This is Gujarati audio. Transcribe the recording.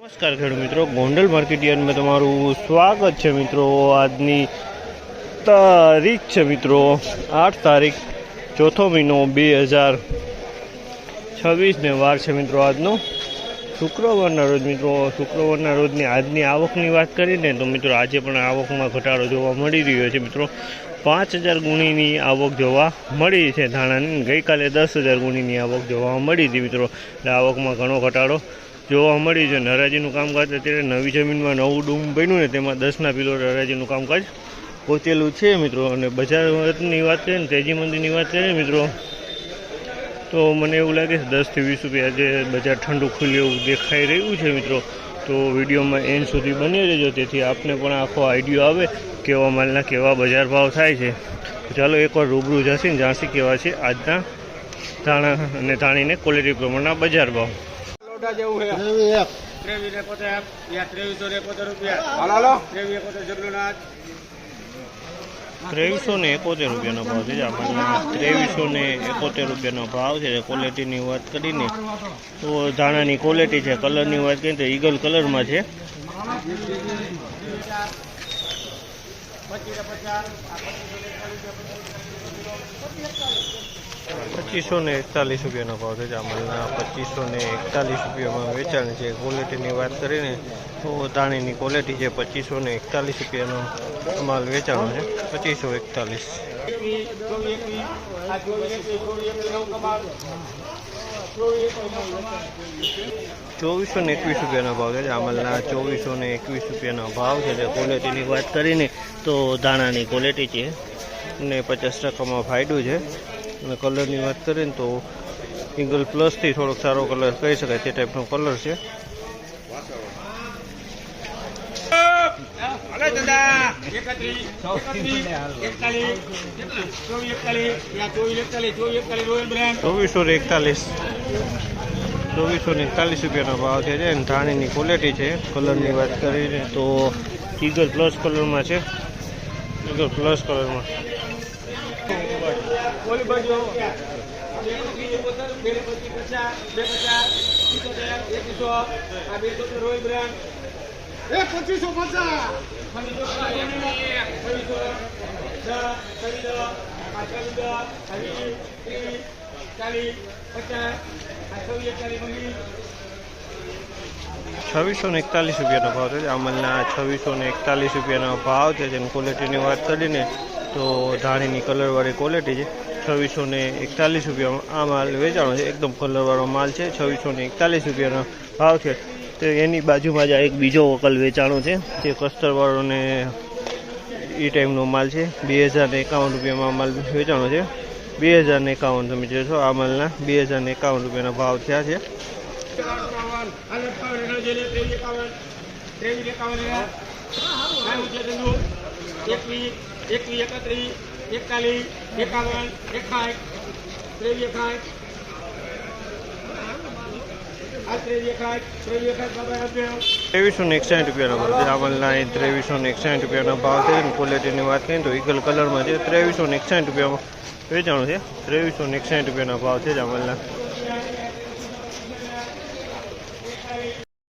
નમસ્કાર ખેડૂત મિત્રો, ગોંડલ માર્કેટ યાર્ડમાં તમારું સ્વાગત છે મિત્રો। આજની તારીખ છે મિત્રો 8 તારીખ ચોથો મહિનો 2026 ને વાર છે મિત્રો આજનો શુક્રવારના રોજ। મિત્રો શુક્રવારના રોજની આજની આવકની વાત કરીને તો મિત્રો આજે પણ આવકમાં ઘટાડો જોવા મળી રહ્યો છે મિત્રો। 5000 ગુણીની આવક જોવા મળી છે ધાણાની। ગઈકાલે 10,000 ગુણીની આવક જોવા મળી હતી મિત્રો। એટલે આવકમાં ઘણો ઘટાડો જોવા મળી છે। હરાજીનું કામકાજ અત્યારે નવી જમીનમાં નવું ડૂમ બન્યું ને તેમાં 10ના પિલોર હરાજીનું કામકાજ પહોંચેલું છે મિત્રો। અને બજારની વાત કરીએ ને તેજી મંદીની વાત કરીએ મિત્રો તો મને એવું લાગે છે 10 થી 20 રૂપિયા આજે બજાર ઠંડુ ખુલ્યું એવું દેખાઈ રહ્યું છે મિત્રો। તો વિડીયોમાં એન્ડ સુધી બની રહેજો તેથી આપને પણ આખો આઈડિયો આવે કેવા માલના કેવા બજાર ભાવ થાય છે। તો ચાલો એકવાર રૂબરૂ જશીને જાણસી કેવા છે આજના ધાણા અને ધાણીને ક્વોલિટી પ્રમાણના બજાર ભાવ। 2371 રૂપિયાનો ભાવ છે। આપણને 2371 રૂપિયાનો ભાવ છે ક્વોલિટીની વાત કરીને તો ધાણાની ક્વોલિટી છે। કલરની વાત કરીએ તો ઈગલ કલરમાં છે। 2541 રૂપિયાનો ભાવ છે। જામલના 2541 રૂપિયામાં વેચાણ છે। ક્વોલિટીની વાત કરીને તો ધાણીની ક્વોલિટી છે। 2541 રૂપિયાનો માલ વેચાણો છે। 2541 2421 રૂપિયાનો ભાવ છે। જામલના 2421 રૂપિયાનો ભાવ છે। ક્વોલિટીની વાત કરીને તો ધાણાની ક્વોલિટી છે અને 50%માં ફાયદો છે। અને કલરની વાત કરીએ ને તો ઈગલ પ્લસથી થોડોક સારો કલર કહી શકાય તે ટાઈપનો કલર છે। ₹2441 રૂપિયાનો ભાવ છે। ધાણીની ક્વોલિટી છે। કલરની વાત કરીને તો ઈગલ પ્લસ કલરમાં છે। ઈગલ પ્લસ કલરમાં ₹2641 રૂપિયાનો ભાવ છે। અમલના 2641 રૂપિયાનો ભાવ છે। જેની ક્વોલિટીની વાત કરીને તો ધાણીની કલરવાળી ક્વોલિટી છે। 2641 રૂપિયામાં આ માલ વેચાણો છે। એકદમ કલરવાળો માલ છે। 2641 રૂપિયાનો ભાવ છે। તો એની બાજુમાં જ એક બીજો વકલ વેચાણો છે જે કસ્તરવાળો ને એ ટાઈપનો માલ છે। 2051 રૂપિયામાં માલ વેચાણો છે। 2051 તમે જોશો આ માલના 2051 રૂપિયાના ભાવ થયા છે। ₹2361 રૂપિયાનો ભાવ છે। અમલના 2361 રૂપિયાનો ભાવ છે। ક્વોલિટીની વાત કરીએ તો ઈગલ કલરમાં છે। 2361 રૂપિયામાં વેચાણો છે। 2361 રૂપિયાનો ભાવ છે અમલના।